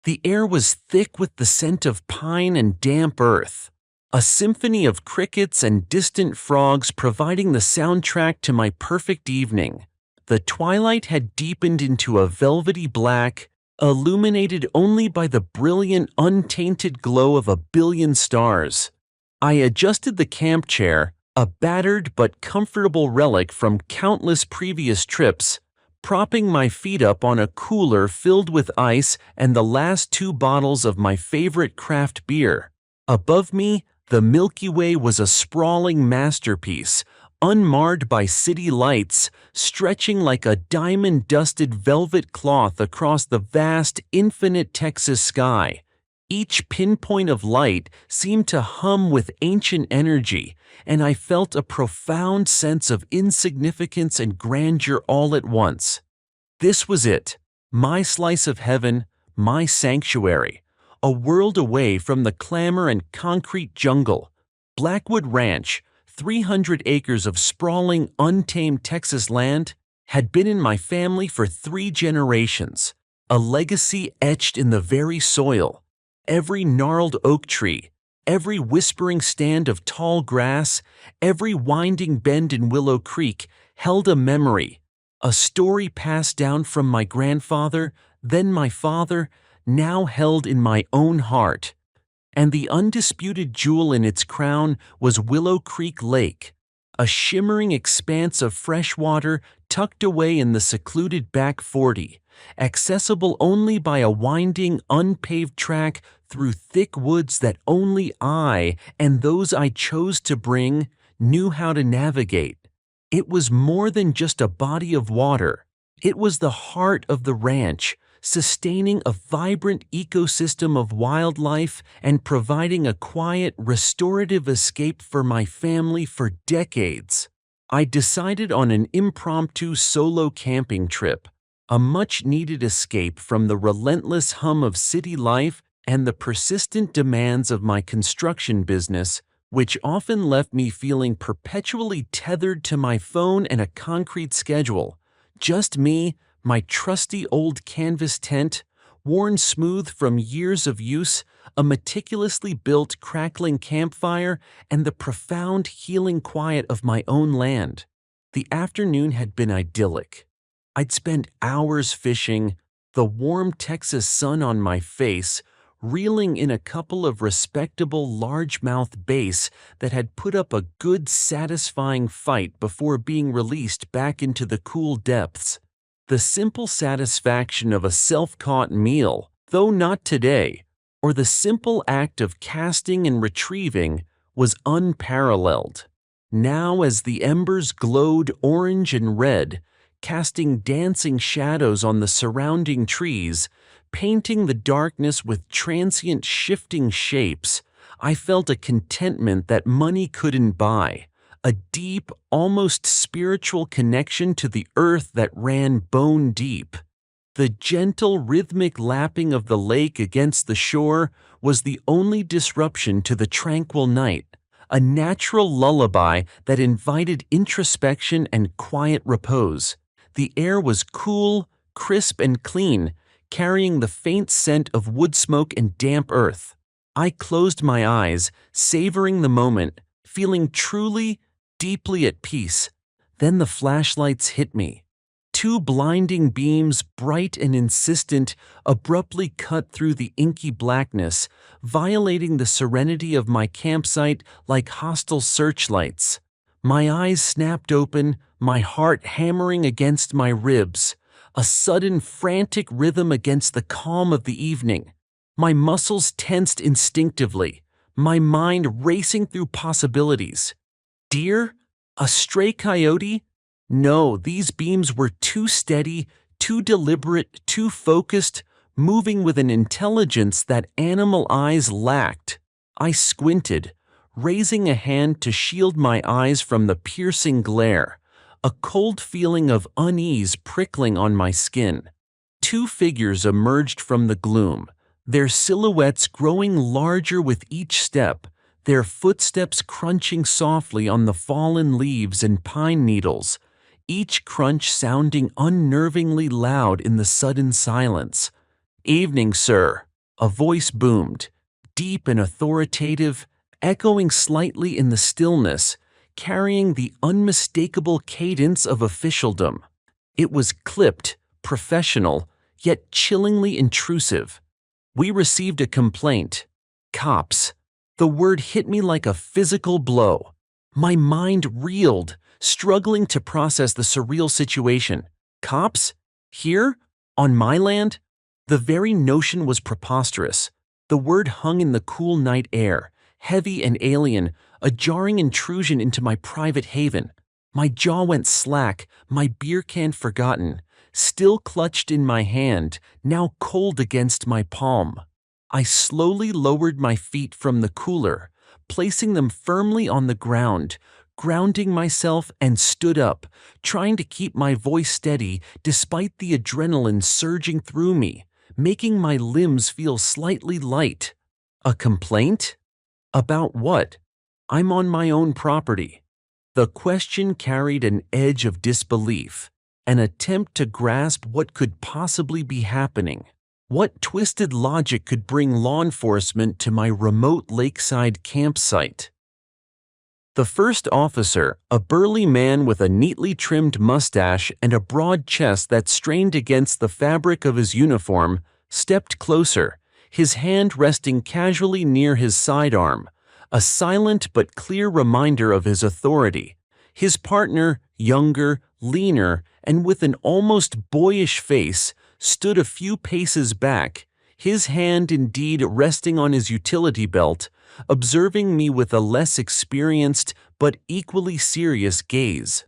The air was thick with the scent of pine and damp earth, a symphony of crickets and distant frogs providing the soundtrack to my perfect evening. The twilight had deepened into a velvety black, illuminated only by the brilliant, untainted glow of a billion stars. I adjusted the camp chair, a battered but comfortable relic from countless previous trips, propping my feet up on a cooler filled with ice and the last 2 bottles of my favorite craft beer. Above me, the Milky Way was a sprawling masterpiece, unmarred by city lights, stretching like a diamond-dusted velvet cloth across the vast, infinite Texas sky. Each pinpoint of light seemed to hum with ancient energy, and I felt a profound sense of insignificance and grandeur all at once. This was it, my slice of heaven, my sanctuary, a world away from the clamor and concrete jungle. Blackwood Ranch, 300 acres of sprawling, untamed Texas land, had been in my family for 3 generations, a legacy etched in the very soil. Every gnarled oak tree, every whispering stand of tall grass, every winding bend in Willow Creek held a memory, a story passed down from my grandfather, then my father, now held in my own heart. And the undisputed jewel in its crown was Willow Creek Lake, a shimmering expanse of fresh water tucked away in the secluded back 40, accessible only by a winding, unpaved track through thick woods that only I, and those I chose to bring, knew how to navigate. It was more than just a body of water. It was the heart of the ranch, sustaining a vibrant ecosystem of wildlife and providing a quiet, restorative escape for my family for decades. I decided on an impromptu solo camping trip, a much-needed escape from the relentless hum of city life and the persistent demands of my construction business, which often left me feeling perpetually tethered to my phone and a concrete schedule. Just me, my trusty old canvas tent, worn smooth from years of use, a meticulously built crackling campfire, and the profound healing quiet of my own land. The afternoon had been idyllic. I'd spent hours fishing, the warm Texas sun on my face, reeling in a couple of respectable largemouth bass that had put up a good satisfying fight before being released back into the cool depths. The simple satisfaction of a self-caught meal, though not today, or the simple act of casting and retrieving, was unparalleled. Now as the embers glowed orange and red, casting dancing shadows on the surrounding trees, painting the darkness with transient shifting shapes, I felt a contentment that money couldn't buy, a deep, almost spiritual connection to the earth that ran bone deep. The gentle, rhythmic lapping of the lake against the shore was the only disruption to the tranquil night, a natural lullaby that invited introspection and quiet repose. The air was cool, crisp, and clean, carrying the faint scent of wood smoke and damp earth. I closed my eyes, savoring the moment, feeling truly, deeply at peace. Then the flashlights hit me. 2 blinding beams, bright and insistent, abruptly cut through the inky blackness, violating the serenity of my campsite like hostile searchlights. My eyes snapped open, my heart hammering against my ribs, a sudden frantic rhythm against the calm of the evening. My muscles tensed instinctively, my mind racing through possibilities. Deer? A stray coyote? No, these beams were too steady, too deliberate, too focused, moving with an intelligence that animal eyes lacked. I squinted, raising a hand to shield my eyes from the piercing glare, a cold feeling of unease prickling on my skin. 2 figures emerged from the gloom, their silhouettes growing larger with each step, their footsteps crunching softly on the fallen leaves and pine needles, each crunch sounding unnervingly loud in the sudden silence. "Evening, sir," A voice boomed, deep and authoritative, echoing slightly in the stillness, carrying the unmistakable cadence of officialdom. It was clipped, professional, yet chillingly intrusive. We received a complaint. Cops. The word hit me like a physical blow. My mind reeled, struggling to process the surreal situation. Cops? Here? On my land? The very notion was preposterous. The word hung in the cool night air, heavy and alien, a jarring intrusion into my private haven. My jaw went slack, my beer can forgotten, still clutched in my hand, now cold against my palm. I slowly lowered my feet from the cooler, placing them firmly on the ground, grounding myself, and stood up, trying to keep my voice steady despite the adrenaline surging through me, making my limbs feel slightly light. A complaint? About what? I'm on my own property. The question carried an edge of disbelief, an attempt to grasp what could possibly be happening. What twisted logic could bring law enforcement to my remote lakeside campsite? The first officer, a burly man with a neatly trimmed mustache and a broad chest that strained against the fabric of his uniform, stepped closer, his hand resting casually near his sidearm, a silent but clear reminder of his authority. His partner, younger, leaner, and with an almost boyish face, stood a few paces back, his hand indeed resting on his utility belt, observing me with a less experienced but equally serious gaze.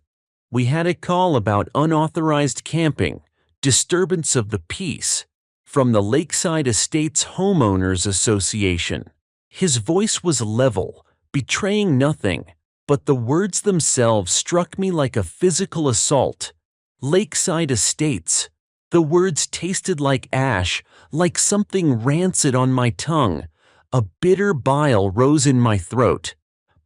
We had a call about unauthorized camping, disturbance of the peace, from the Lakeside Estates Homeowners Association. His voice was level, betraying nothing, but the words themselves struck me like a physical assault. Lakeside Estates. The words tasted like ash, like something rancid on my tongue. A bitter bile rose in my throat.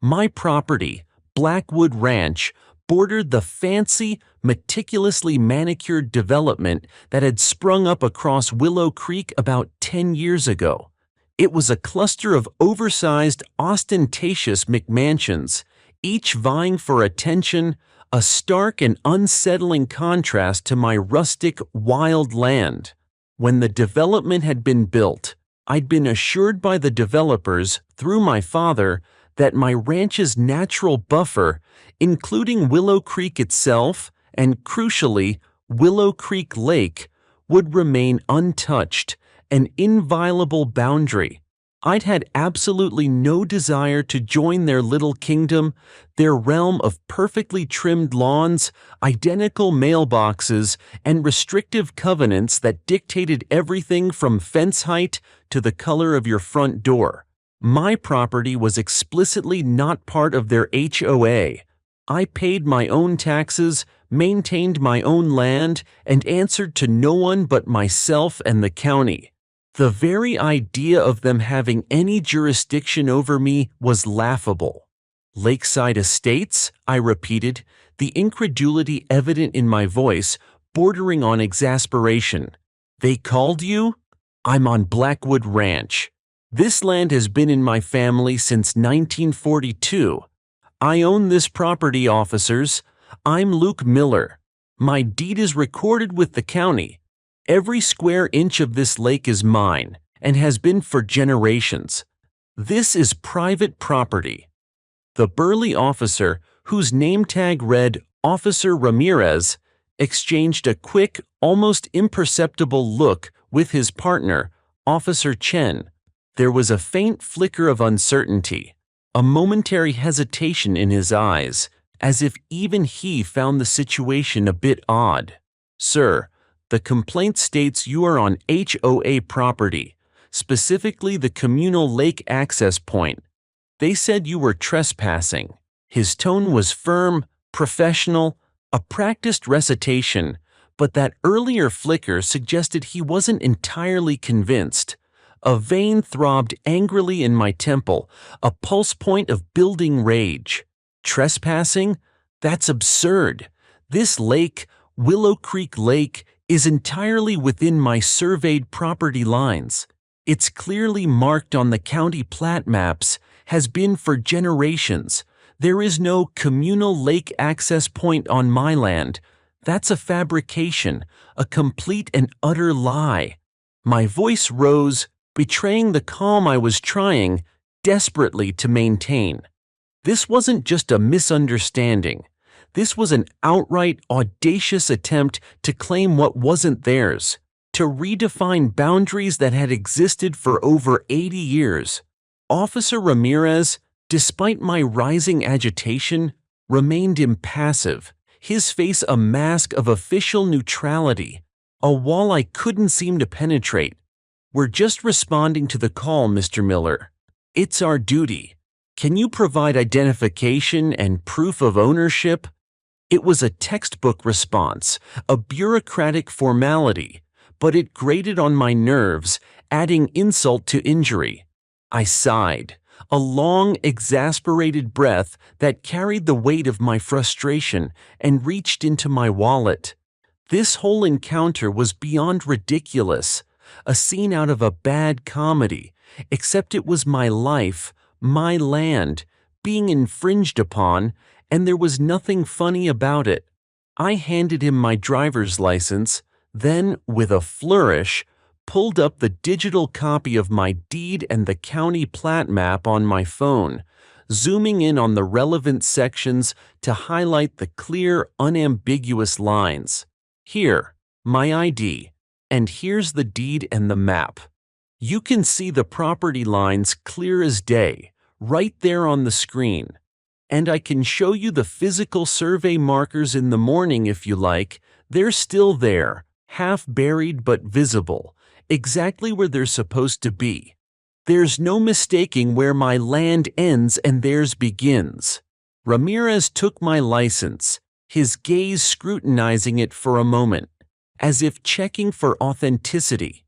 My property, Blackwood Ranch, bordered the fancy, meticulously manicured development that had sprung up across Willow Creek about 10 years ago. It was a cluster of oversized, ostentatious McMansions, each vying for attention, a stark and unsettling contrast to my rustic, wild land. When the development had been built, I'd been assured by the developers, through my father, that my ranch's natural buffer, including Willow Creek itself and, crucially, Willow Creek Lake, would remain untouched, an inviolable boundary. I'd had absolutely no desire to join their little kingdom, their realm of perfectly trimmed lawns, identical mailboxes, and restrictive covenants that dictated everything from fence height to the color of your front door. My property was explicitly not part of their HOA. I paid my own taxes, maintained my own land, and answered to no one but myself and the county. The very idea of them having any jurisdiction over me was laughable. Lakeside Estates? I repeated, the incredulity evident in my voice, bordering on exasperation. They called you? I'm on Blackwood Ranch. This land has been in my family since 1942. I own this property, officers. I'm Luke Miller. My deed is recorded with the county. Every square inch of this lake is mine, and has been for generations. This is private property. The burly officer, whose name tag read Officer Ramirez, exchanged a quick, almost imperceptible look with his partner, Officer Chen. There was a faint flicker of uncertainty, a momentary hesitation in his eyes, as if even he found the situation a bit odd. Sir, the complaint states you are on HOA property, specifically the communal lake access point. They said you were trespassing. His tone was firm, professional, a practiced recitation, but that earlier flicker suggested he wasn't entirely convinced. A vein throbbed angrily in my temple, a pulse point of building rage. Trespassing? That's absurd. This lake, Willow Creek Lake, is entirely within my surveyed property lines. It's clearly marked on the county plat maps, has been for generations. There is no communal lake access point on my land. That's a fabrication, a complete and utter lie. My voice rose, betraying the calm I was trying desperately to maintain. This wasn't just a misunderstanding. This was an outright, audacious attempt to claim what wasn't theirs, to redefine boundaries that had existed for over 80 years. Officer Ramirez, despite my rising agitation, remained impassive, his face a mask of official neutrality, a wall I couldn't seem to penetrate. "We're just responding to the call, Mr. Miller. It's our duty. Can you provide identification and proof of ownership?" It was a textbook response, a bureaucratic formality, but it grated on my nerves, adding insult to injury. I sighed, a long, exasperated breath that carried the weight of my frustration, and reached into my wallet. This whole encounter was beyond ridiculous, a scene out of a bad comedy, except it was my life, my land, being infringed upon, and there was nothing funny about it. I handed him my driver's license, then, with a flourish, pulled up the digital copy of my deed and the county plat map on my phone, zooming in on the relevant sections to highlight the clear, unambiguous lines. "Here, my ID, and here's the deed and the map. You can see the property lines clear as day, right there on the screen. And I can show you the physical survey markers in the morning if you like. They're still there, half buried but visible, exactly where they're supposed to be. There's no mistaking where my land ends and theirs begins." Ramirez took my license, his gaze scrutinizing it for a moment, as if checking for authenticity.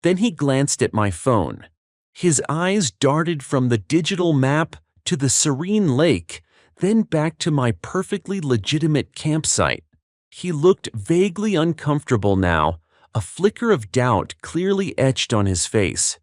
Then he glanced at my phone. His eyes darted from the digital map to the serene lake, then back to my perfectly legitimate campsite. He looked vaguely uncomfortable now, a flicker of doubt clearly etched on his face.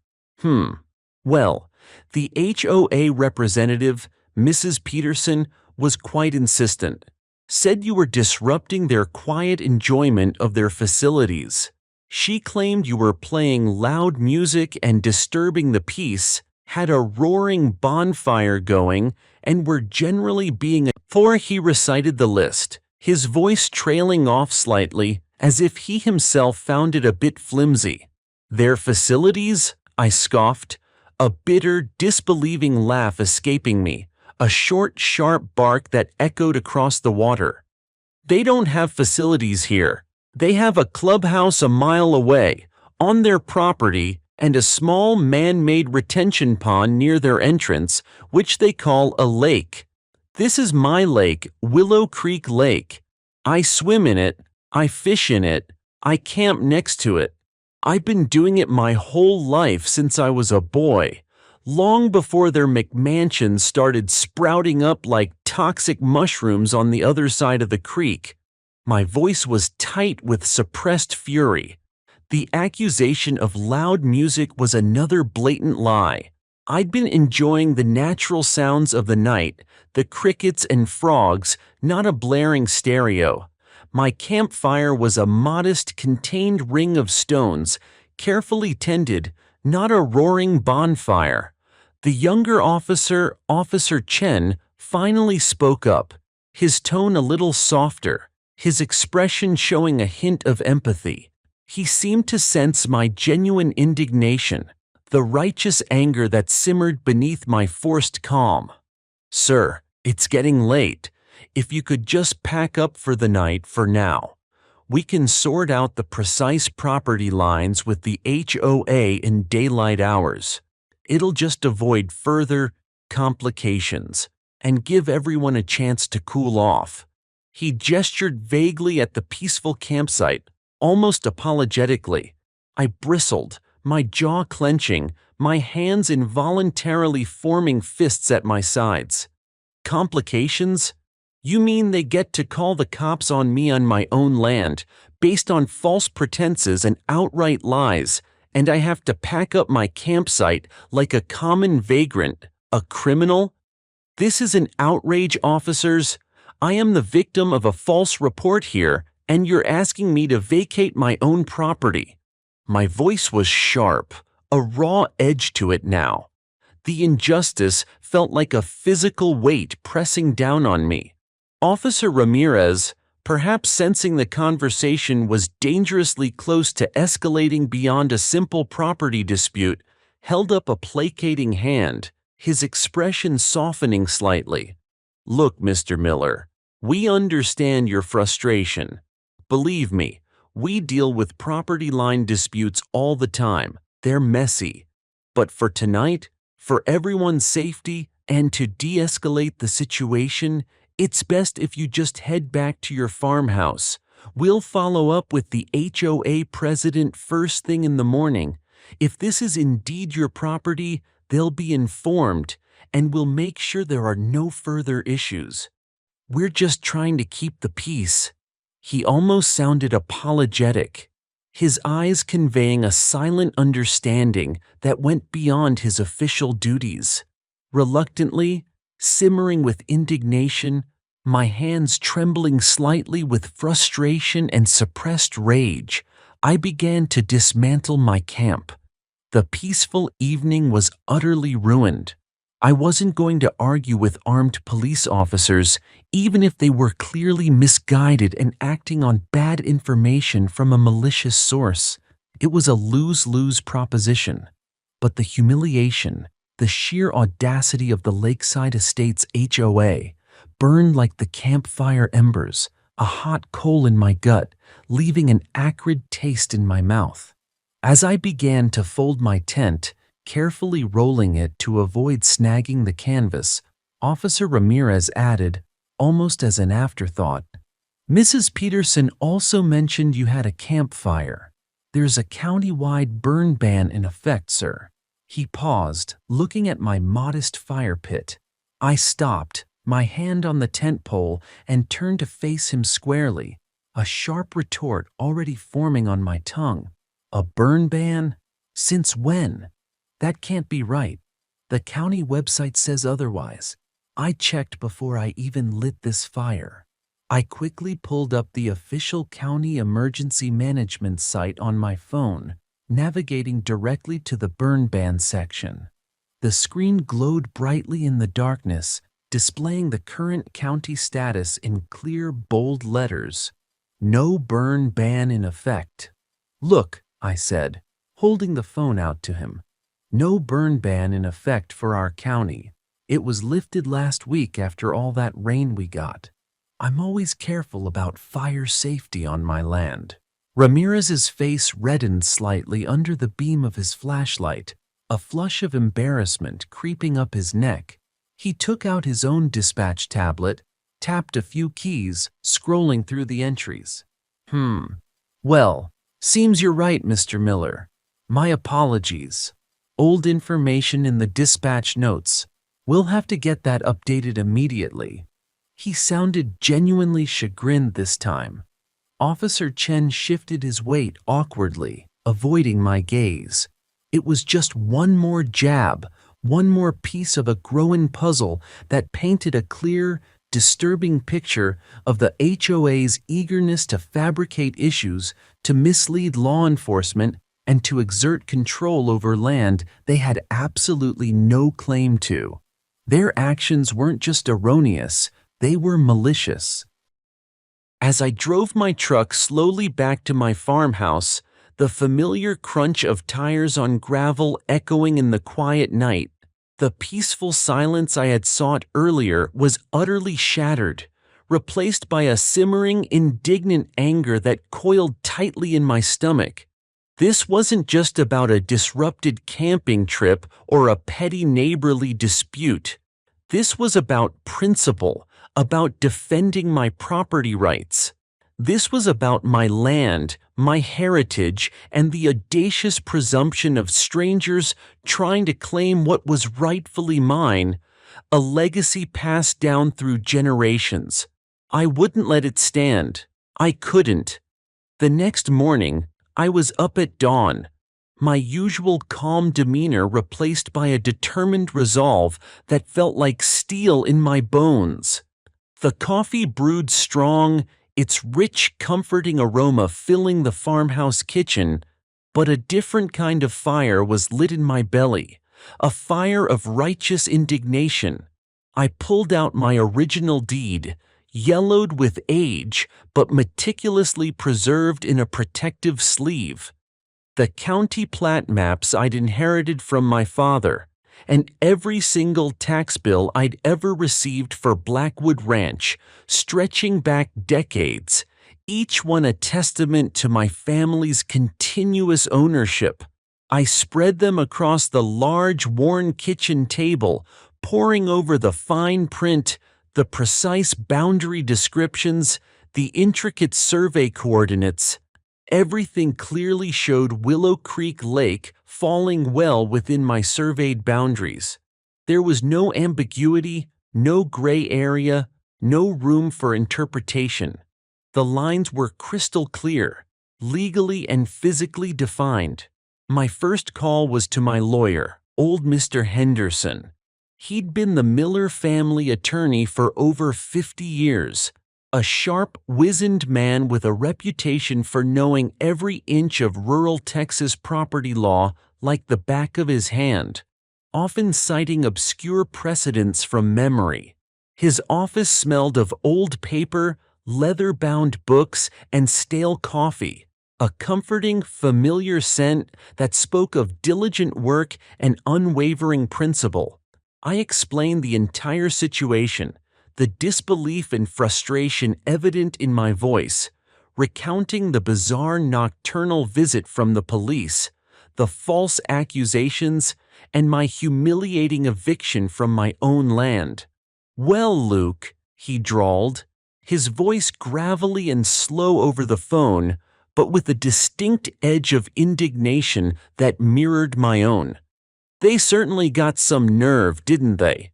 Well, the HOA representative, Mrs. Peterson, was quite insistent. Said you were disrupting their quiet enjoyment of their facilities. She claimed you were playing loud music and disturbing the peace, had a roaring bonfire going, and were generally being before he recited the list, his voice trailing off slightly, as if he himself found it a bit flimsy. "Their facilities?" I scoffed, a bitter, disbelieving laugh escaping me, a short, sharp bark that echoed across the water. "They don't have facilities here. They have a clubhouse a mile away, on their property, and a small man-made retention pond near their entrance, which they call a lake. This is my lake, Willow Creek Lake. I swim in it, I fish in it, I camp next to it. I've been doing it my whole life since I was a boy, long before their McMansions started sprouting up like toxic mushrooms on the other side of the creek." My voice was tight with suppressed fury. The accusation of loud music was another blatant lie. I'd been enjoying the natural sounds of the night, the crickets and frogs, not a blaring stereo. My campfire was a modest, contained ring of stones, carefully tended, not a roaring bonfire. The younger officer, Officer Chen, finally spoke up, his tone a little softer, his expression showing a hint of empathy. He seemed to sense my genuine indignation, the righteous anger that simmered beneath my forced calm. "Sir, it's getting late. If you could just pack up for the night for now. We can sort out the precise property lines with the HOA in daylight hours. It'll just avoid further complications and give everyone a chance to cool off." He gestured vaguely at the peaceful campsite, almost apologetically. I bristled, my jaw clenching, my hands involuntarily forming fists at my sides. "Complications? You mean they get to call the cops on me on my own land, based on false pretenses and outright lies, and I have to pack up my campsite like a common vagrant, a criminal? This is an outrage, officers. I am the victim of a false report here, and you're asking me to vacate my own property. My voice was sharp, a raw edge to it now. The injustice felt like a physical weight pressing down on me. Officer Ramirez, perhaps sensing the conversation was dangerously close to escalating beyond a simple property dispute, held up a placating hand, his expression softening slightly. "Look, Mr. Miller, we understand your frustration. Believe me, we deal with property line disputes all the time. They're messy. But for tonight, for everyone's safety, and to de-escalate the situation, it's best if you just head back to your farmhouse. We'll follow up with the HOA president first thing in the morning. If this is indeed your property, they'll be informed, and we'll make sure there are no further issues. We're just trying to keep the peace." He almost sounded apologetic, his eyes conveying a silent understanding that went beyond his official duties. Reluctantly, simmering with indignation, my hands trembling slightly with frustration and suppressed rage, I began to dismantle my camp. The peaceful evening was utterly ruined. I wasn't going to argue with armed police officers, even if they were clearly misguided and acting on bad information from a malicious source. It was a lose-lose proposition. But the humiliation, the sheer audacity of the Lakeside Estates HOA, burned like the campfire embers, a hot coal in my gut, leaving an acrid taste in my mouth. As I began to fold my tent, carefully rolling it to avoid snagging the canvas, Officer Ramirez added, almost as an afterthought, "Mrs. Peterson also mentioned you had a campfire. There's a county-wide burn ban in effect, sir." He paused, looking at my modest fire pit. I stopped, my hand on the tent pole, and turned to face him squarely, a sharp retort already forming on my tongue. "A burn ban? Since when? That can't be right. The county website says otherwise." I checked before I even lit this fire. I quickly pulled up the official county emergency management site on my phone, navigating directly to the burn ban section. The screen glowed brightly in the darkness, displaying the current county status in clear, bold letters. "No burn ban in effect." "Look," I said, holding the phone out to him. "No burn ban in effect for our county. It was lifted last week after all that rain we got. I'm always careful about fire safety on my land." Ramirez's face reddened slightly under the beam of his flashlight, a flush of embarrassment creeping up his neck. He took out his own dispatch tablet, tapped a few keys, scrolling through the entries. Well, seems you're right, Mr. Miller. My apologies. Old information in the dispatch notes. We'll have to get that updated immediately." He sounded genuinely chagrined this time. Officer Chen shifted his weight awkwardly, avoiding my gaze. It was just one more jab, one more piece of a growing puzzle that painted a clear, disturbing picture of the HOA's eagerness to fabricate issues, to mislead law enforcement, and to exert control over land they had absolutely no claim to. Their actions weren't just erroneous, they were malicious. As I drove my truck slowly back to my farmhouse, the familiar crunch of tires on gravel echoing in the quiet night, the peaceful silence I had sought earlier was utterly shattered, replaced by a simmering, indignant anger that coiled tightly in my stomach. This wasn't just about a disrupted camping trip or a petty neighborly dispute. This was about principle, about defending my property rights. This was about my land, my heritage, and the audacious presumption of strangers trying to claim what was rightfully mine, a legacy passed down through generations. I wouldn't let it stand. I couldn't. The next morning, I was up at dawn, my usual calm demeanor replaced by a determined resolve that felt like steel in my bones. The coffee brewed strong, its rich, comforting aroma filling the farmhouse kitchen, but a different kind of fire was lit in my belly, a fire of righteous indignation. I pulled out my original deed, yellowed with age but meticulously preserved in a protective sleeve. The county plat maps I'd inherited from my father, and every single tax bill I'd ever received for Blackwood Ranch, stretching back decades, each one a testament to my family's continuous ownership. I spread them across the large, worn kitchen table, poring over the fine print, the precise boundary descriptions, the intricate survey coordinates. Everything clearly showed Willow Creek Lake falling well within my surveyed boundaries. There was no ambiguity, no gray area, no room for interpretation. The lines were crystal clear, legally and physically defined. My first call was to my lawyer, old Mr. Henderson. He'd been the Miller family attorney for over 50 years. A sharp, wizened man with a reputation for knowing every inch of rural Texas property law like the back of his hand, often citing obscure precedents from memory. His office smelled of old paper, leather-bound books, and stale coffee, a comforting, familiar scent that spoke of diligent work and unwavering principle. I explained the entire situation, the disbelief and frustration evident in my voice, recounting the bizarre nocturnal visit from the police, the false accusations, and my humiliating eviction from my own land. "Well, Luke," he drawled, his voice gravelly and slow over the phone, but with a distinct edge of indignation that mirrored my own. "They certainly got some nerve, didn't they?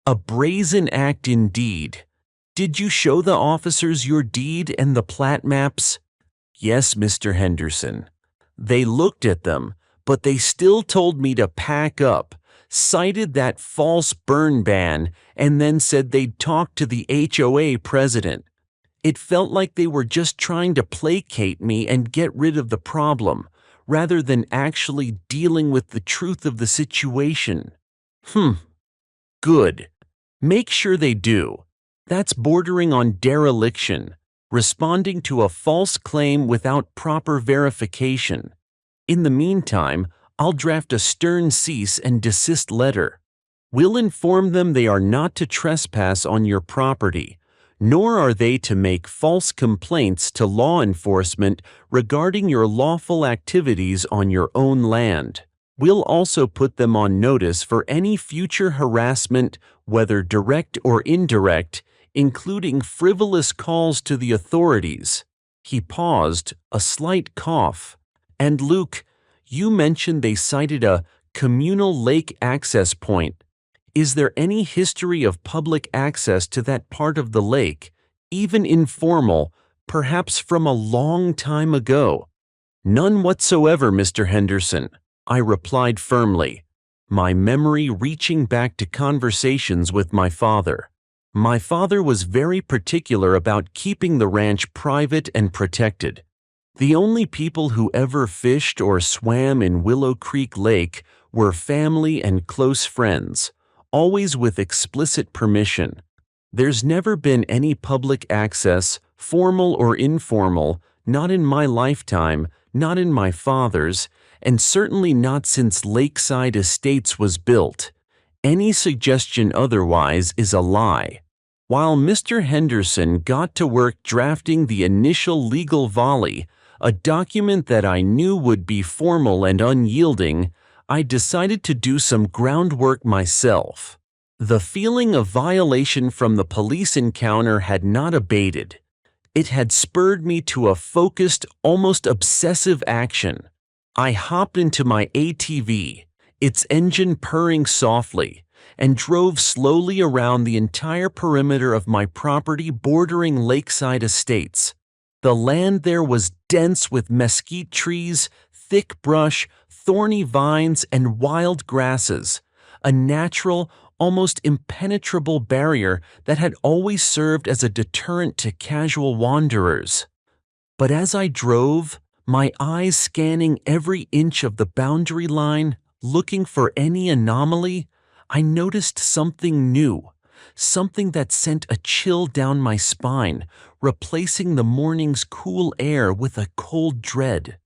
A brazen act indeed. Did you show the officers your deed and the plat maps?" "Yes, Mr. Henderson. They looked at them, but they still told me to pack up, cited that false burn ban, and then said they'd talk to the HOA president. It felt like they were just trying to placate me and get rid of the problem, rather than actually dealing with the truth of the situation." Good. Make sure they do. That's bordering on dereliction, responding to a false claim without proper verification. In the meantime, I'll draft a stern cease and desist letter. We'll inform them they are not to trespass on your property, nor are they to make false complaints to law enforcement regarding your lawful activities on your own land. We'll also put them on notice for any future harassment, whether direct or indirect, including frivolous calls to the authorities. He paused, a slight cough. "And Luke, you mentioned they cited a communal lake access point. Is there any history of public access to that part of the lake, even informal, perhaps from a long time ago?" "None whatsoever, Mr. Henderson," I replied firmly, my memory reaching back to conversations with my father. My father was very particular about keeping the ranch private and protected. The only people who ever fished or swam in Willow Creek Lake were family and close friends, always with explicit permission. There's never been any public access, formal or informal, not in my lifetime, not in my father's, and certainly not since Lakeside Estates was built. Any suggestion otherwise is a lie. While Mr. Henderson got to work drafting the initial legal volley, a document that I knew would be formal and unyielding, I decided to do some groundwork myself. The feeling of violation from the police encounter had not abated. It had spurred me to a focused, almost obsessive action. I hopped into my ATV, its engine purring softly, and drove slowly around the entire perimeter of my property bordering Lakeside Estates. The land there was dense with mesquite trees, thick brush, thorny vines, and wild grasses, a natural, almost impenetrable barrier that had always served as a deterrent to casual wanderers. But as I drove, my eyes scanning every inch of the boundary line, looking for any anomaly, I noticed something new, something that sent a chill down my spine, replacing the morning's cool air with a cold dread.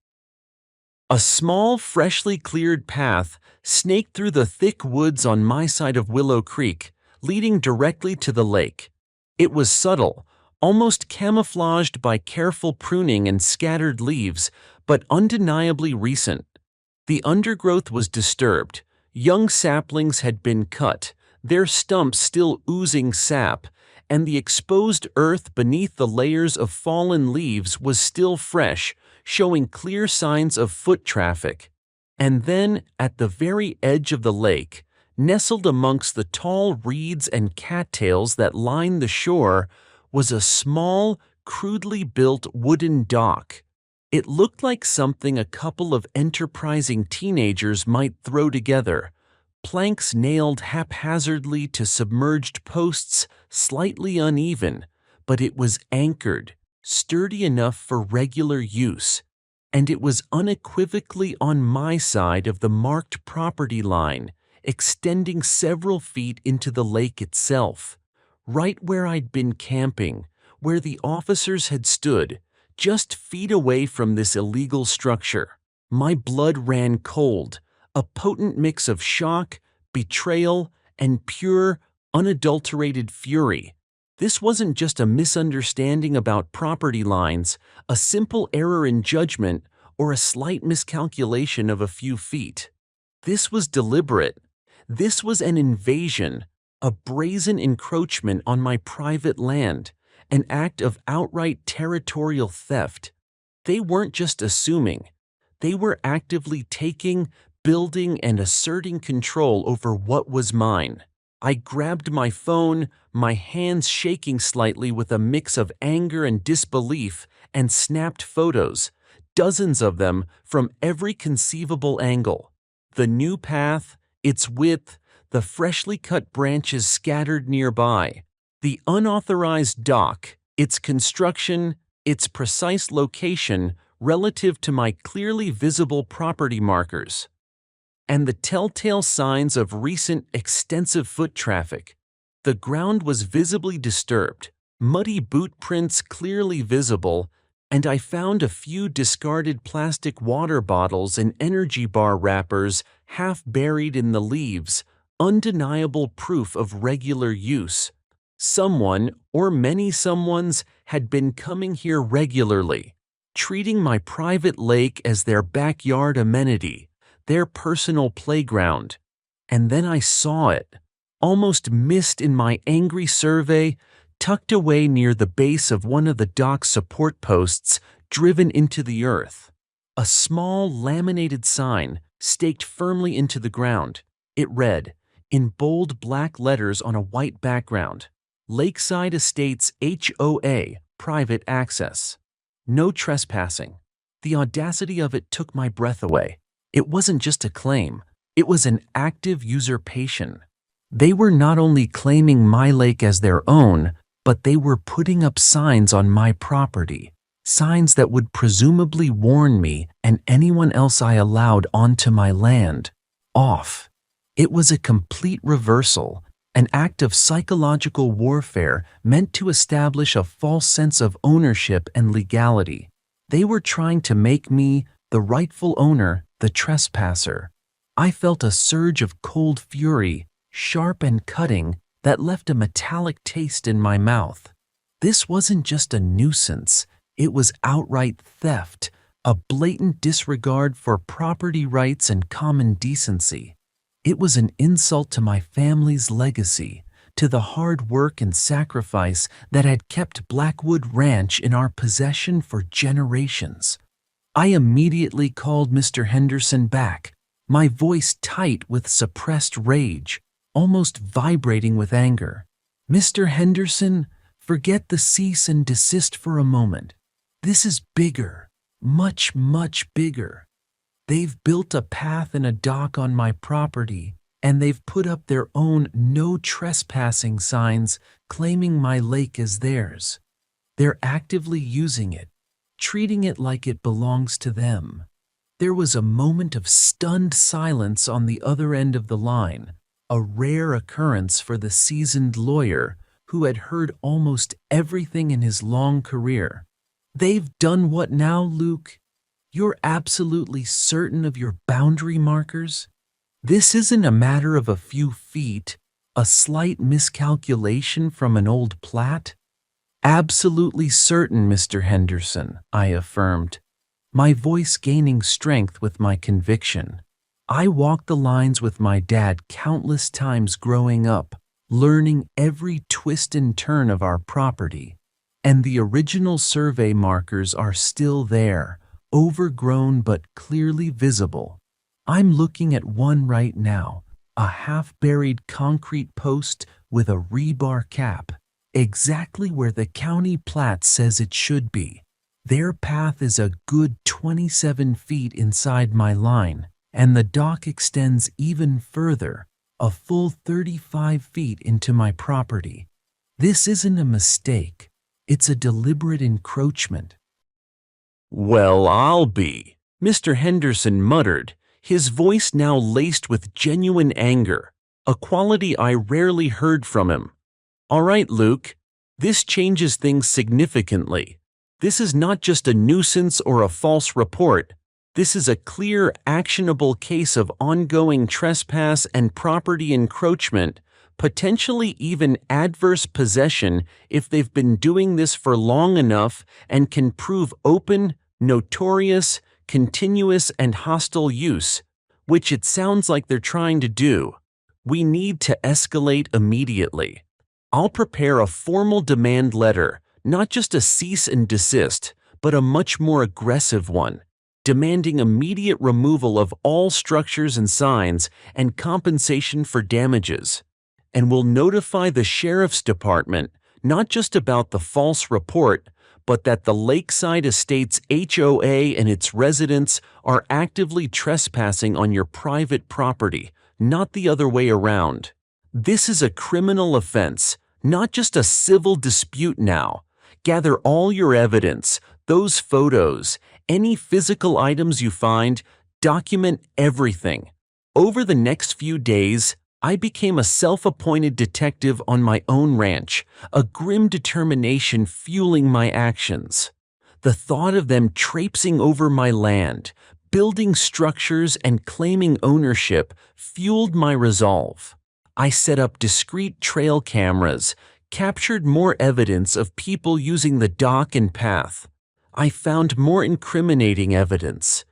A small, freshly cleared path snaked through the thick woods on my side of Willow Creek, leading directly to the lake. It was subtle, almost camouflaged by careful pruning and scattered leaves, but undeniably recent. The undergrowth was disturbed. Young saplings had been cut, their stumps still oozing sap, and the exposed earth beneath the layers of fallen leaves was still fresh, showing clear signs of foot traffic. And then, at the very edge of the lake, nestled amongst the tall reeds and cattails that lined the shore, was a small, crudely built wooden dock. It looked like something a couple of enterprising teenagers might throw together. Planks nailed haphazardly to submerged posts, slightly uneven, but it was anchored, sturdy enough for regular use, and it was unequivocally on my side of the marked property line, extending several feet into the lake itself, right where I'd been camping, where the officers had stood, just feet away from this illegal structure. My blood ran cold, a potent mix of shock, betrayal, and pure, unadulterated fury. This wasn't just a misunderstanding about property lines, a simple error in judgment, or a slight miscalculation of a few feet. This was deliberate. This was an invasion, a brazen encroachment on my private land, an act of outright territorial theft. They weren't just assuming. They were actively taking, building, and asserting control over what was mine. I grabbed my phone, my hands shaking slightly with a mix of anger and disbelief, and snapped photos, dozens of them, from every conceivable angle. The new path, its width, the freshly cut branches scattered nearby, the unauthorized dock, its construction, its precise location relative to my clearly visible property markers, and the telltale signs of recent extensive foot traffic. The ground was visibly disturbed, muddy boot prints clearly visible, and I found a few discarded plastic water bottles and energy bar wrappers half buried in the leaves, undeniable proof of regular use. Someone, or many someones, had been coming here regularly, treating my private lake as their backyard amenity, their personal playground. And then I saw it, almost missed in my angry survey, tucked away near the base of one of the dock's support posts, driven into the earth. A small laminated sign staked firmly into the ground. It read, in bold black letters on a white background, Lakeside Estates HOA, private access. No trespassing. The audacity of it took my breath away. It wasn't just a claim, it was an active usurpation. They were not only claiming my lake as their own, but they were putting up signs on my property, signs that would presumably warn me and anyone else I allowed onto my land off. It was a complete reversal, an act of psychological warfare meant to establish a false sense of ownership and legality. They were trying to make me, the rightful owner, the trespasser. I felt a surge of cold fury, sharp and cutting, that left a metallic taste in my mouth. This wasn't just a nuisance, it was outright theft, a blatant disregard for property rights and common decency. It was an insult to my family's legacy, to the hard work and sacrifice that had kept Blackwood Ranch in our possession for generations. I immediately called Mr. Henderson back, my voice tight with suppressed rage, almost vibrating with anger. Mr. Henderson, forget the cease and desist for a moment. This is bigger, much, much bigger. They've built a path and a dock on my property, and they've put up their own no trespassing signs claiming my lake as theirs. They're actively using it, treating it like it belongs to them. There was a moment of stunned silence on the other end of the line, a rare occurrence for the seasoned lawyer who had heard almost everything in his long career. They've done what now, Luke? You're absolutely certain of your boundary markers? This isn't a matter of a few feet, a slight miscalculation from an old plat? Absolutely certain, Mr. Henderson, I affirmed, my voice gaining strength with my conviction. I walked the lines with my dad countless times growing up, learning every twist and turn of our property. And the original survey markers are still there, overgrown but clearly visible. I'm looking at one right now, a half-buried concrete post with a rebar cap, exactly where the county plat says it should be. Their path is a good 27 feet inside my line, and the dock extends even further, a full 35 feet into my property. This isn't a mistake. It's a deliberate encroachment. Well, I'll be, Mr. Henderson muttered, his voice now laced with genuine anger, a quality I rarely heard from him. All right, Luke, this changes things significantly. This is not just a nuisance or a false report. This is a clear, actionable case of ongoing trespass and property encroachment, potentially even adverse possession if they've been doing this for long enough and can prove open, notorious, continuous, and hostile use, which it sounds like they're trying to do. We need to escalate immediately. I'll prepare a formal demand letter, not just a cease and desist, but a much more aggressive one, demanding immediate removal of all structures and signs and compensation for damages. And we'll notify the sheriff's department not just about the false report, but that the Lakeside Estates HOA and its residents are actively trespassing on your private property, not the other way around. This is a criminal offense, not just a civil dispute now. Gather all your evidence, those photos, any physical items you find, document everything. Over the next few days, I became a self-appointed detective on my own ranch, a grim determination fueling my actions. The thought of them traipsing over my land, building structures and claiming ownership fueled my resolve. I set up discreet trail cameras, captured more evidence of people using the dock and path. I found more incriminating evidence.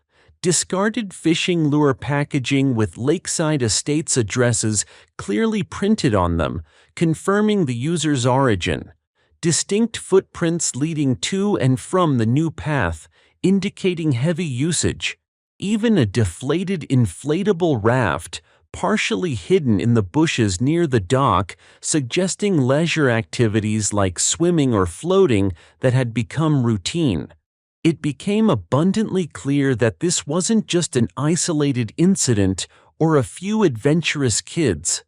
Discarded fishing lure packaging with Lakeside Estates addresses clearly printed on them, confirming the user's origin. Distinct footprints leading to and from the new path, indicating heavy usage. Even a deflated inflatable raft, partially hidden in the bushes near the dock, suggesting leisure activities like swimming or floating that had become routine. It became abundantly clear that this wasn't just an isolated incident or a few adventurous kids.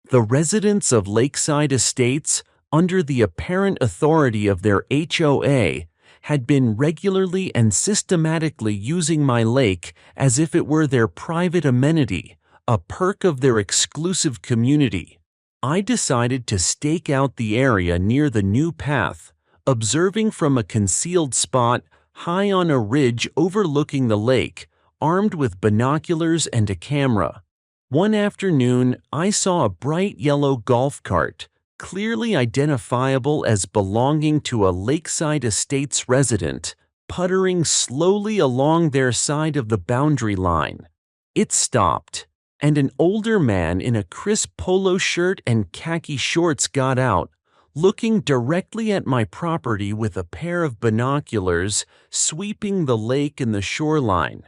The residents of Lakeside Estates, under the apparent authority of their HOA, had been regularly and systematically using my lake as if it were their private amenity, a perk of their exclusive community. I decided to stake out the area near the new path, observing from a concealed spot high on a ridge overlooking the lake, armed with binoculars and a camera. One afternoon, I saw a bright yellow golf cart, clearly identifiable as belonging to a Lakeside Estates resident, puttering slowly along their side of the boundary line. It stopped, and an older man in a crisp polo shirt and khaki shorts got out, looking directly at my property with a pair of binoculars, sweeping the lake and the shoreline.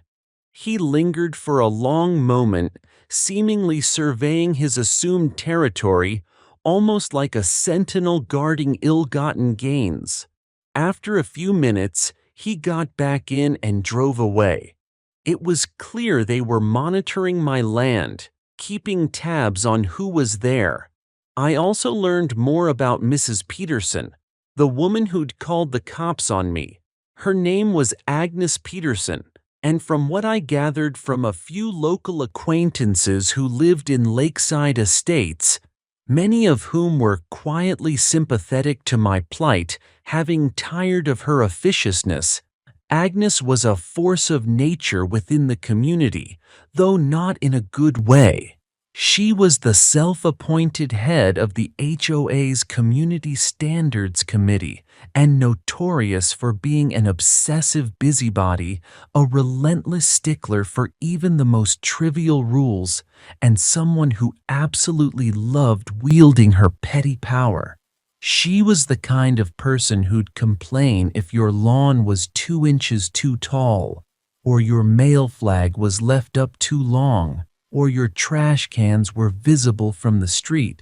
He lingered for a long moment, seemingly surveying his assumed territory, almost like a sentinel guarding ill-gotten gains. After a few minutes, he got back in and drove away. It was clear they were monitoring my land, keeping tabs on who was there. I also learned more about Mrs. Peterson, the woman who'd called the cops on me. Her name was Agnes Peterson, and from what I gathered from a few local acquaintances who lived in Lakeside Estates, many of whom were quietly sympathetic to my plight, having tired of her officiousness, Agnes was a force of nature within the community, though not in a good way. She was the self-appointed head of the HOA's Community Standards Committee and notorious for being an obsessive busybody, a relentless stickler for even the most trivial rules, and someone who absolutely loved wielding her petty power. She was the kind of person who'd complain if your lawn was 2 inches too tall, or your mail flag was left up too long, or your trash cans were visible from the street.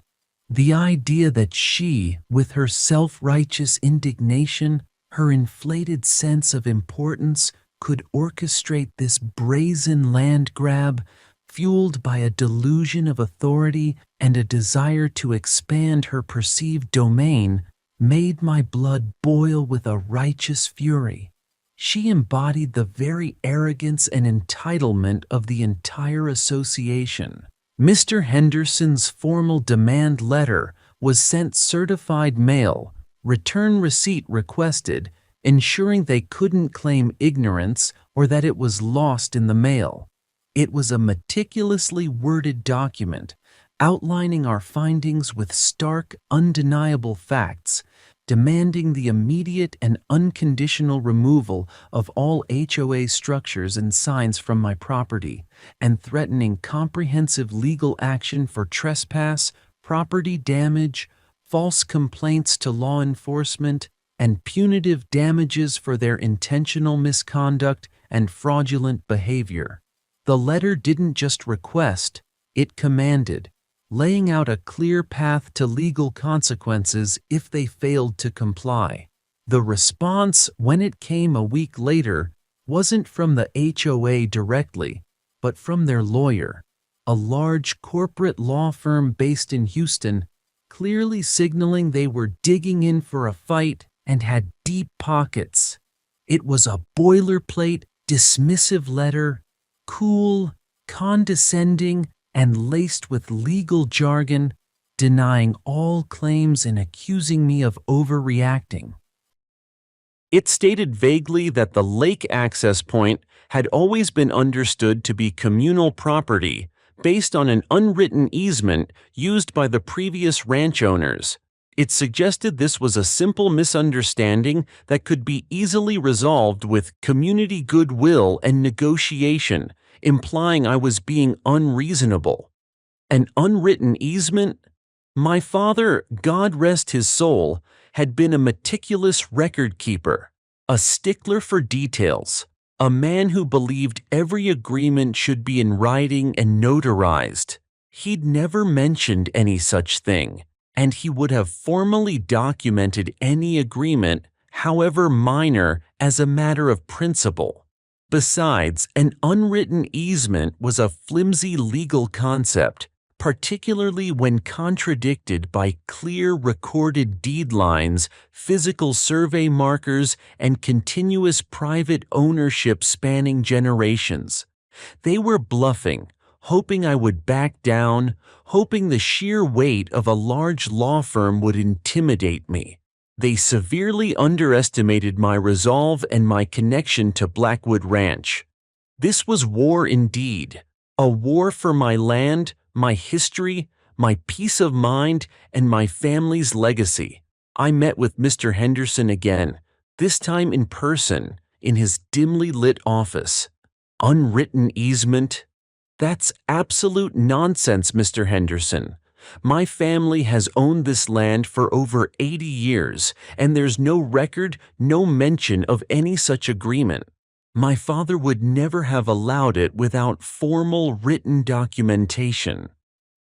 The idea that she, with her self-righteous indignation, her inflated sense of importance, could orchestrate this brazen land grab, fueled by a delusion of authority and a desire to expand her perceived domain, made my blood boil with a righteous fury. She embodied the very arrogance and entitlement of the entire association. Mr. Henderson's formal demand letter was sent certified mail, return receipt requested, ensuring they couldn't claim ignorance or that it was lost in the mail. It was a meticulously worded document, outlining our findings with stark, undeniable facts, demanding the immediate and unconditional removal of all HOA structures and signs from my property, and threatening comprehensive legal action for trespass, property damage, false complaints to law enforcement, and punitive damages for their intentional misconduct and fraudulent behavior. The letter didn't just request, it commanded, laying out a clear path to legal consequences if they failed to comply. The response, when it came a week later, wasn't from the HOA directly, but from their lawyer, a large corporate law firm based in Houston, clearly signaling they were digging in for a fight and had deep pockets. It was a boilerplate, dismissive letter, cool, condescending, and laced with legal jargon, denying all claims and accusing me of overreacting. It stated vaguely that the lake access point had always been understood to be communal property based on an unwritten easement used by the previous ranch owners. It suggested this was a simple misunderstanding that could be easily resolved with community goodwill and negotiation, implying I was being unreasonable. An unwritten easement? My father, God rest his soul, had been a meticulous record keeper, a stickler for details, a man who believed every agreement should be in writing and notarized. He'd never mentioned any such thing, and he would have formally documented any agreement, however minor, as a matter of principle. Besides, an unwritten easement was a flimsy legal concept, particularly when contradicted by clear recorded deed lines, physical survey markers, and continuous private ownership spanning generations. They were bluffing, hoping I would back down, hoping the sheer weight of a large law firm would intimidate me. They severely underestimated my resolve and my connection to Blackwood Ranch. This was war indeed, a war for my land, my history, my peace of mind, and my family's legacy. I met with Mr. Henderson again, this time in person, in his dimly lit office. Unwritten easement? That's absolute nonsense, Mr. Henderson. My family has owned this land for over 80 years, and there's no record, no mention of any such agreement. My father would never have allowed it without formal written documentation.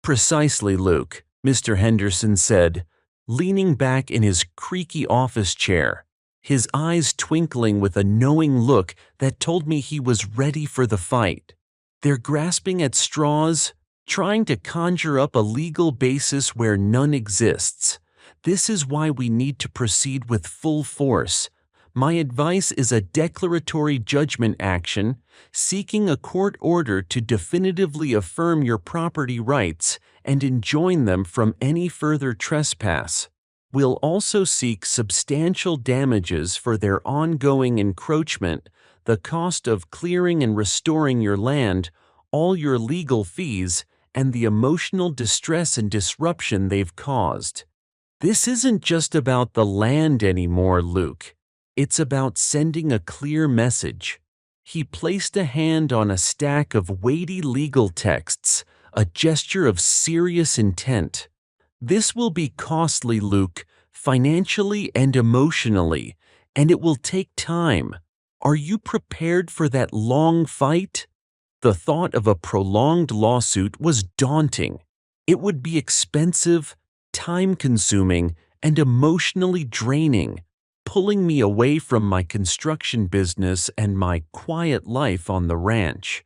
Precisely, Luke, Mr. Henderson said, leaning back in his creaky office chair. his eyes twinkling with a knowing look that told me he was ready for the fight. They're grasping at straws, trying to conjure up a legal basis where none exists. This is why we need to proceed with full force. My advice is a declaratory judgment action, seeking a court order to definitively affirm your property rights and enjoin them from any further trespass. We'll also seek substantial damages for their ongoing encroachment, the cost of clearing and restoring your land, all your legal fees, and the emotional distress and disruption they've caused. This isn't just about the land anymore, Luke. It's about sending a clear message. He placed a hand on a stack of weighty legal texts, a gesture of serious intent. This will be costly, Luke, financially and emotionally, and it will take time. Are you prepared for that long fight? The thought of a prolonged lawsuit was daunting. It would be expensive, time-consuming, and emotionally draining, pulling me away from my construction business and my quiet life on the ranch.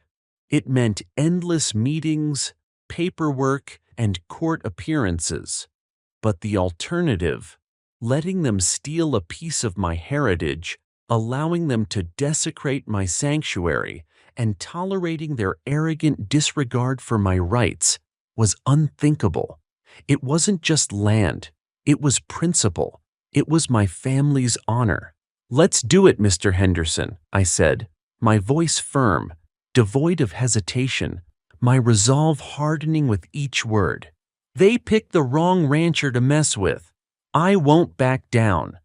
It meant endless meetings, paperwork, and court appearances. But the alternative, letting them steal a piece of my heritage, allowing them to desecrate my sanctuary, and tolerating their arrogant disregard for my rights, was unthinkable. It wasn't just land. It was principle. It was my family's honor. "Let's do it, Mr. Henderson," I said, my voice firm, devoid of hesitation, my resolve hardening with each word. "They picked the wrong rancher to mess with. I won't back down."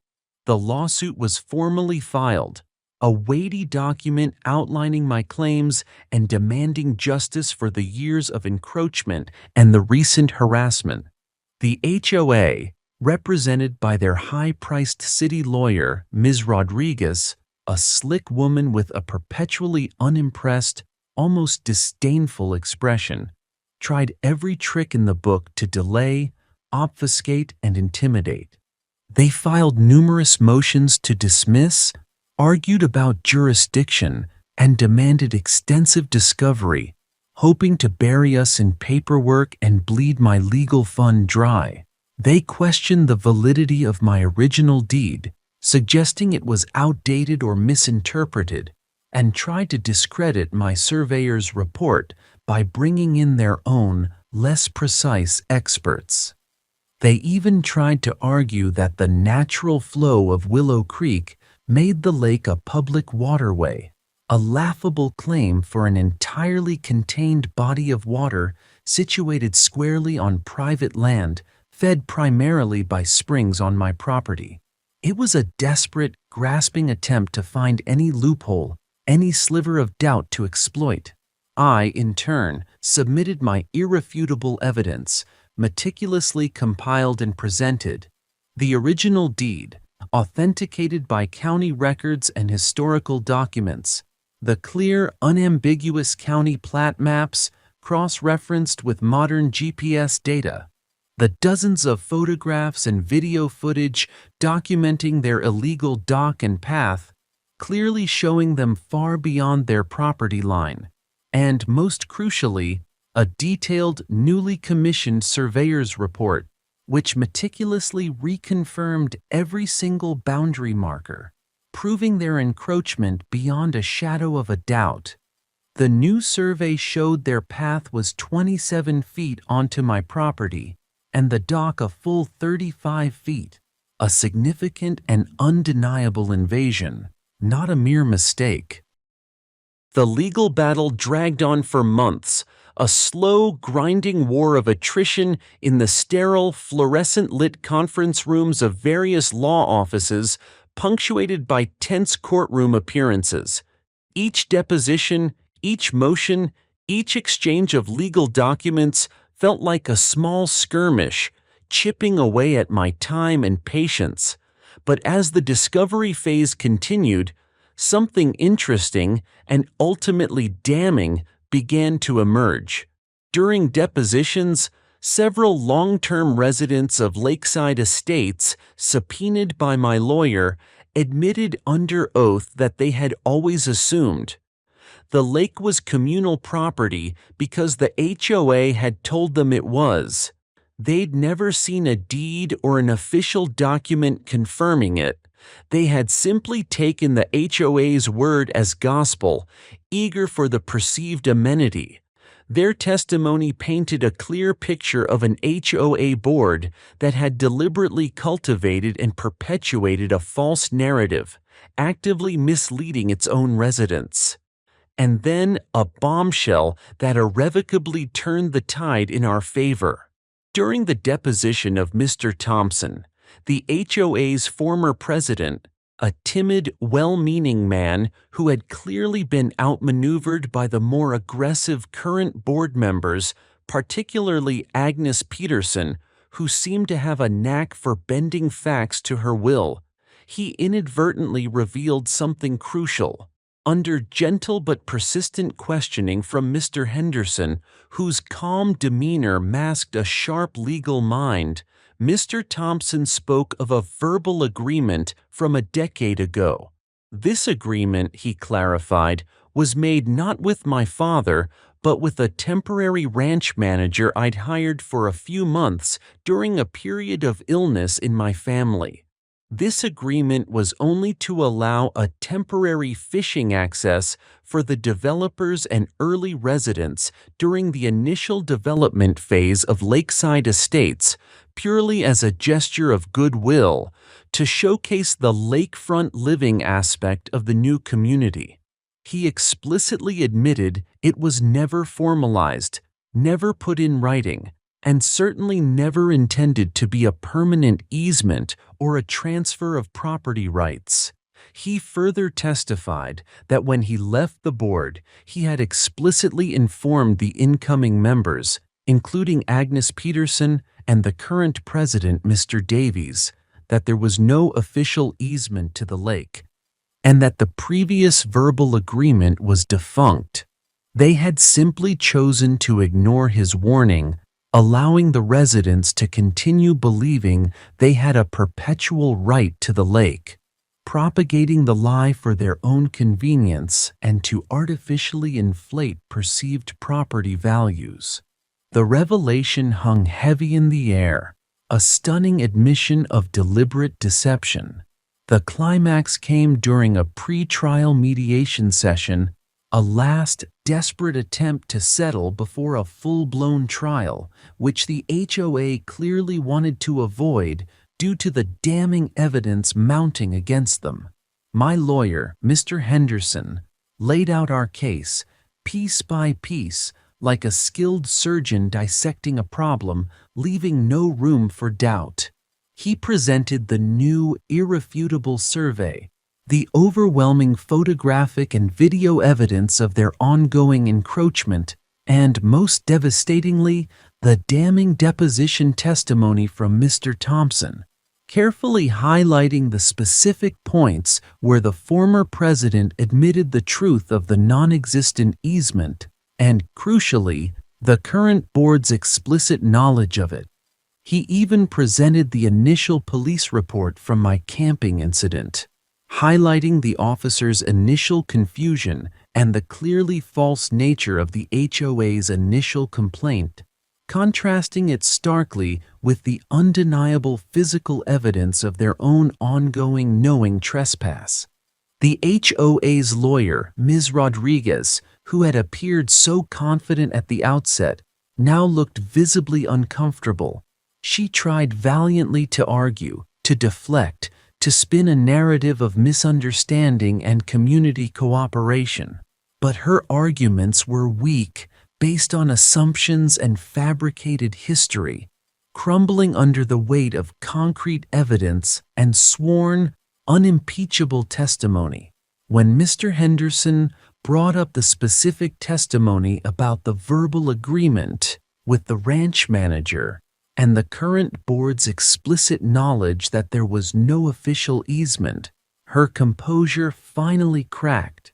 The lawsuit was formally filed, a weighty document outlining my claims and demanding justice for the years of encroachment and the recent harassment. The HOA, represented by their high-priced city lawyer, Ms. Rodriguez, a slick woman with a perpetually unimpressed, almost disdainful expression, tried every trick in the book to delay, obfuscate, and intimidate. They filed numerous motions to dismiss, argued about jurisdiction, and demanded extensive discovery, hoping to bury us in paperwork and bleed my legal fund dry. They questioned the validity of my original deed, suggesting it was outdated or misinterpreted, and tried to discredit my surveyor's report by bringing in their own, less precise experts. They even tried to argue that the natural flow of Willow Creek made the lake a public waterway, a laughable claim for an entirely contained body of water situated squarely on private land, fed primarily by springs on my property. It was a desperate, grasping attempt to find any loophole, any sliver of doubt to exploit. I, in turn, submitted my irrefutable evidence, meticulously compiled and presented. The original deed, authenticated by county records and historical documents, the clear, unambiguous county plat maps cross-referenced with modern GPS data, the dozens of photographs and video footage documenting their illegal dock and path, clearly showing them far beyond their property line, and most crucially, a detailed, newly commissioned surveyor's report which meticulously reconfirmed every single boundary marker, proving their encroachment beyond a shadow of a doubt. The new survey showed their path was 27 feet onto my property and the dock a full 35 feet, a significant and undeniable invasion, not a mere mistake. The legal battle dragged on for months, a slow, grinding war of attrition in the sterile, fluorescent-lit conference rooms of various law offices, punctuated by tense courtroom appearances. Each deposition, each motion, each exchange of legal documents felt like a small skirmish, chipping away at my time and patience. But as the discovery phase continued, something interesting and ultimately damning began to emerge. During depositions, several long-term residents of Lakeside Estates, subpoenaed by my lawyer, admitted under oath that they had always assumed the lake was communal property because the HOA had told them it was. They'd never seen a deed or an official document confirming it. They had simply taken the HOA's word as gospel, eager for the perceived amenity. Their testimony painted a clear picture of an HOA board that had deliberately cultivated and perpetuated a false narrative, actively misleading its own residents. And then a bombshell that irrevocably turned the tide in our favor. During the deposition of Mr. Thompson, the HOA's former president, a timid, well-meaning man who had clearly been outmaneuvered by the more aggressive current board members, particularly Agnes Peterson, who seemed to have a knack for bending facts to her will, he inadvertently revealed something crucial. Under gentle but persistent questioning from Mr. Henderson, whose calm demeanor masked a sharp legal mind, Mr. Thompson spoke of a verbal agreement from a decade ago. This agreement, he clarified, was made not with my father, but with a temporary ranch manager I'd hired for a few months during a period of illness in my family. This agreement was only to allow a temporary fishing access for the developers and early residents during the initial development phase of Lakeside Estates, purely as a gesture of goodwill, to showcase the lakefront living aspect of the new community. He explicitly admitted it was never formalized, never put in writing, and certainly never intended to be a permanent easement or a transfer of property rights. He further testified that when he left the board, he had explicitly informed the incoming members, including Agnes Peterson and the current president, Mr. Davies, that there was no official easement to the lake, and that the previous verbal agreement was defunct. They had simply chosen to ignore his warning, allowing the residents to continue believing they had a perpetual right to the lake, propagating the lie for their own convenience and to artificially inflate perceived property values. The revelation hung heavy in the air, a stunning admission of deliberate deception. The climax came during a pre-trial mediation session, a last, desperate attempt to settle before a full-blown trial, which the HOA clearly wanted to avoid due to the damning evidence mounting against them. My lawyer, Mr. Henderson, laid out our case, piece by piece, like a skilled surgeon dissecting a problem, leaving no room for doubt. He presented the new, irrefutable survey, the overwhelming photographic and video evidence of their ongoing encroachment, and, most devastatingly, the damning deposition testimony from Mr. Thompson, carefully highlighting the specific points where the former president admitted the truth of the non-existent easement and, crucially, the current board's explicit knowledge of it. He even presented the initial police report from my camping incident, highlighting the officer's initial confusion and the clearly false nature of the HOA's initial complaint, contrasting it starkly with the undeniable physical evidence of their own ongoing knowing trespass. The HOA's lawyer, Ms. Rodriguez, who had appeared so confident at the outset, now looked visibly uncomfortable. She tried valiantly to argue, to deflect, to spin a narrative of misunderstanding and community cooperation. But her arguments were weak, based on assumptions and fabricated history, crumbling under the weight of concrete evidence and sworn, unimpeachable testimony. When Mr. Henderson brought up the specific testimony about the verbal agreement with the ranch manager and the current board's explicit knowledge that there was no official easement, her composure finally cracked.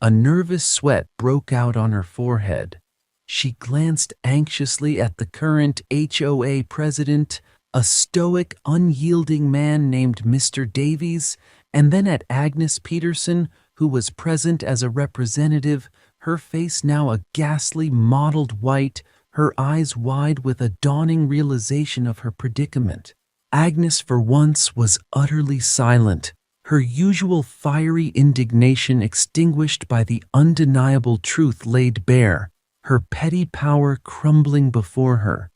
A nervous sweat broke out on her forehead. She glanced anxiously at the current HOA president, a stoic, unyielding man named Mr. Davies, And then at Agnes Peterson, who was present as a representative, her face now a ghastly mottled white, her eyes wide with a dawning realization of her predicament. Agnes, for once, was utterly silent, her usual fiery indignation extinguished by the undeniable truth laid bare, her petty power crumbling before her.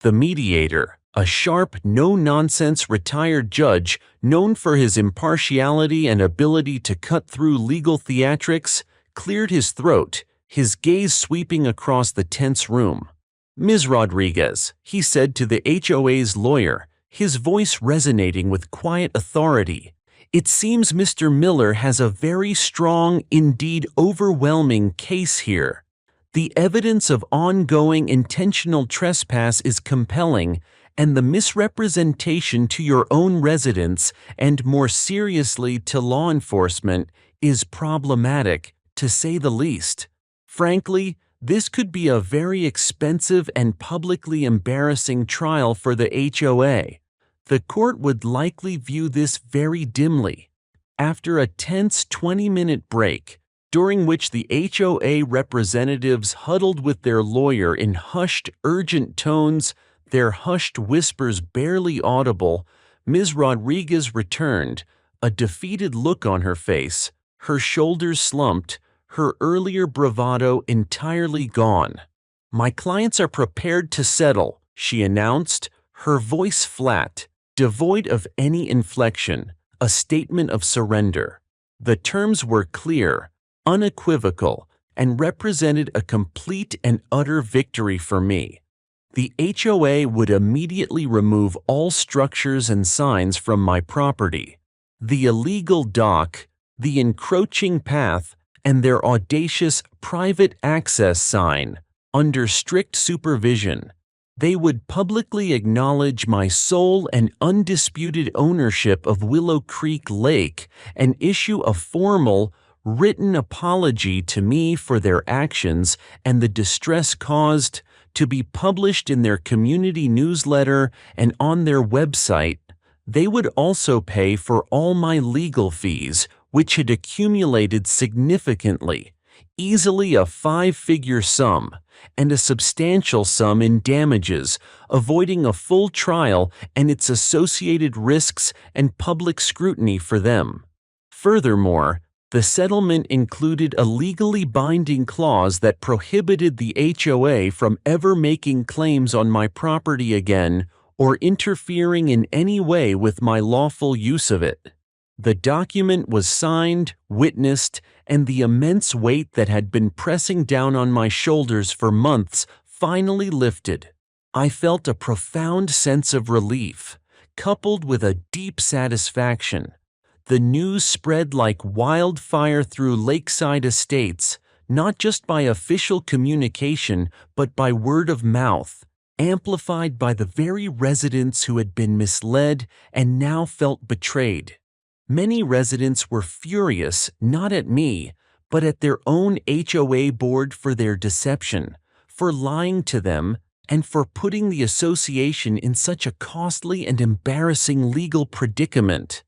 The mediator, a sharp, no-nonsense retired judge known for his impartiality and ability to cut through legal theatrics, cleared his throat, his gaze sweeping across the tense room. "Ms. Rodriguez," he said to the HOA's lawyer, his voice resonating with quiet authority, "it seems Mr. Miller has a very strong, indeed overwhelming case here. The evidence of ongoing intentional trespass is compelling, and the misrepresentation to your own residents, and more seriously to law enforcement, is problematic, to say the least. Frankly, this could be a very expensive and publicly embarrassing trial for the HOA. The court would likely view this very dimly." After a tense 20-minute break, during which the HOA representatives huddled with their lawyer in hushed, urgent tones, their hushed whispers barely audible, Ms. Rodriguez returned, a defeated look on her face, her shoulders slumped, her earlier bravado entirely gone. "My clients are prepared to settle," she announced, her voice flat, devoid of any inflection, a statement of surrender. The terms were clear, unequivocal, and represented a complete and utter victory for me. The HOA would immediately remove all structures and signs from my property. The illegal dock, the encroaching path, and their audacious private access sign, under strict supervision. They would publicly acknowledge my sole and undisputed ownership of Willow Creek Lake and issue a formal, written apology to me for their actions and the distress caused, to be published in their community newsletter and on their website. They would also pay for all my legal fees, which had accumulated significantly, easily a 5-figure sum, and a substantial sum in damages, avoiding a full trial and its associated risks and public scrutiny for them. Furthermore, the settlement included a legally binding clause that prohibited the HOA from ever making claims on my property again or interfering in any way with my lawful use of it. The document was signed, witnessed, and the immense weight that had been pressing down on my shoulders for months finally lifted. I felt a profound sense of relief, coupled with a deep satisfaction. The news spread like wildfire through Lakeside Estates, not just by official communication, but by word of mouth, amplified by the very residents who had been misled and now felt betrayed. Many residents were furious, not at me, but at their own HOA board for their deception, for lying to them, and for putting the association in such a costly and embarrassing legal predicament.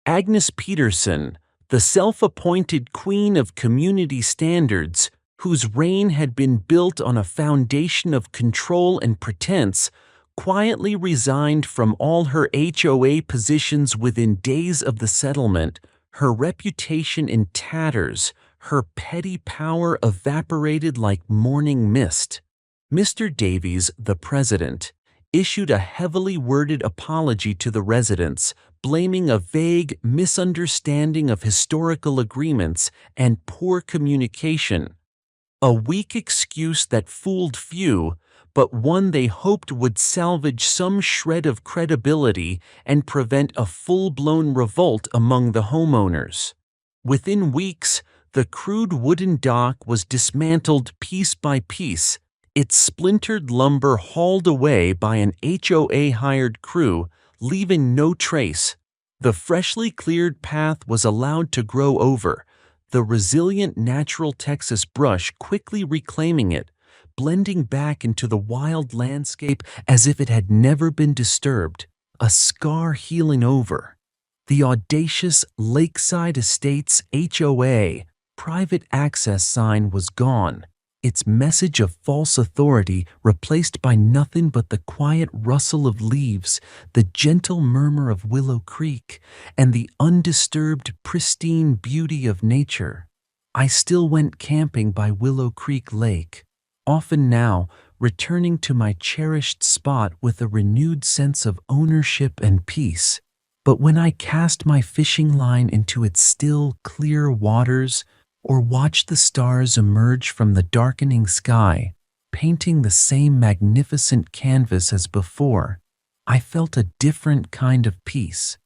Agnes Peterson, the self-appointed queen of community standards, whose reign had been built on a foundation of control and pretense, quietly resigned from all her HOA positions within days of the settlement, her reputation in tatters, her petty power evaporated like morning mist. Mr. Davies, the president, issued a heavily worded apology to the residents, blaming a vague misunderstanding of historical agreements and poor communication. A weak excuse that fooled few, but one they hoped would salvage some shred of credibility and prevent a full-blown revolt among the homeowners. Within weeks, the crude wooden dock was dismantled piece by piece, its splintered lumber hauled away by an HOA-hired crew, leaving no trace. The freshly cleared path was allowed to grow over, the resilient natural Texas brush quickly reclaiming it, blending back into the wild landscape as if it had never been disturbed, a scar healing over. The audacious Lakeside Estates HOA private access sign was gone, its message of false authority replaced by nothing but the quiet rustle of leaves, the gentle murmur of Willow Creek, and the undisturbed, pristine beauty of nature. I still went camping by Willow Creek Lake, often now returning to my cherished spot with a renewed sense of ownership and peace. But when I cast my fishing line into its still, clear waters, or watched the stars emerge from the darkening sky, painting the same magnificent canvas as before, I felt a different kind of peace.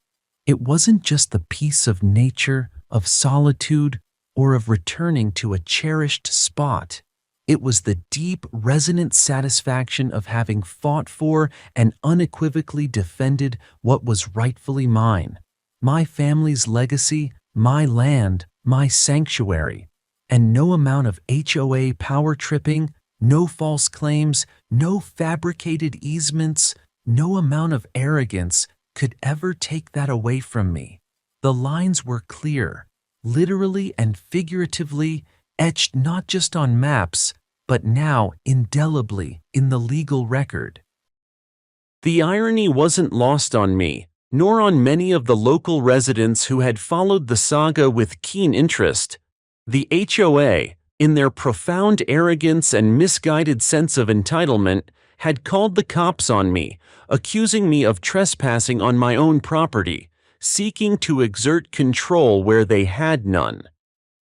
It wasn't just the peace of nature, of solitude, or of returning to a cherished spot. It was the deep, resonant satisfaction of having fought for and unequivocally defended what was rightfully mine, my family's legacy, my land, my sanctuary. And no amount of HOA power tripping, no false claims, no fabricated easements, no amount of arrogance could ever take that away from me. The lines were clear, literally and figuratively, etched not just on maps, but now indelibly in the legal record. The irony wasn't lost on me, nor on many of the local residents who had followed the saga with keen interest. The HOA, in their profound arrogance and misguided sense of entitlement, had called the cops on me, accusing me of trespassing on my own property, seeking to exert control where they had none.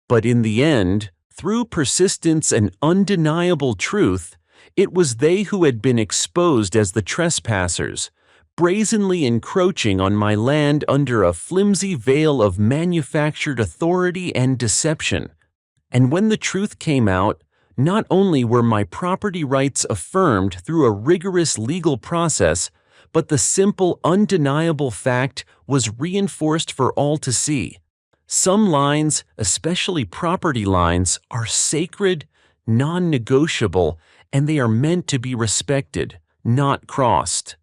But in the end, through persistence and undeniable truth, it was they who had been exposed as the trespassers, brazenly encroaching on my land under a flimsy veil of manufactured authority and deception. And when the truth came out, not only were my property rights affirmed through a rigorous legal process, but the simple, undeniable fact was reinforced for all to see. Some lines, especially property lines, are sacred, non-negotiable, and they are meant to be respected, not crossed.